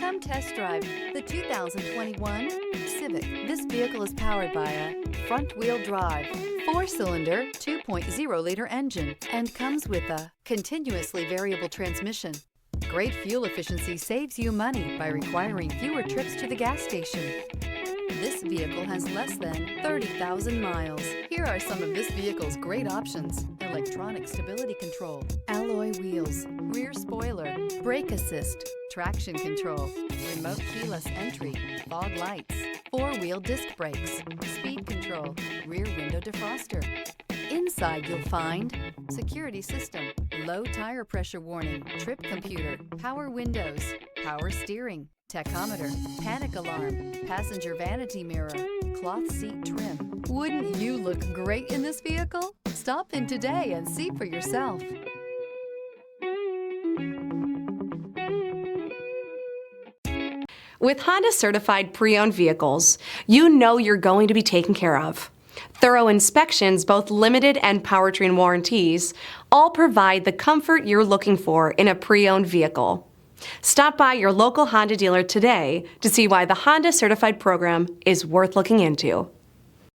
Come test drive the 2021 Civic. This vehicle is powered by a front-wheel drive, 4-cylinder, 2.0-liter engine, and comes with a continuously variable transmission. Great fuel efficiency saves you money by requiring fewer trips to the gas station. This vehicle has less than 30,000 miles. Here are some of this vehicle's great options: electronic stability control, alloy wheels, rear spoiler, brake assist, traction control, remote keyless entry, fog lights, 4-wheel disc brakes, speed control, rear window defroster. Inside you'll find security system, low tire pressure warning, trip computer, power windows, power steering, tachometer, panic alarm, passenger vanity mirror, cloth seat trim. Wouldn't you look great in this vehicle? Stop in today and see for yourself. With Honda certified pre-owned vehicles, you know you're going to be taken care of. Thorough inspections, both limited and powertrain warranties, all provide the comfort you're looking for in a pre-owned vehicle. Stop by your local Honda dealer today to see why the Honda Certified program is worth looking into.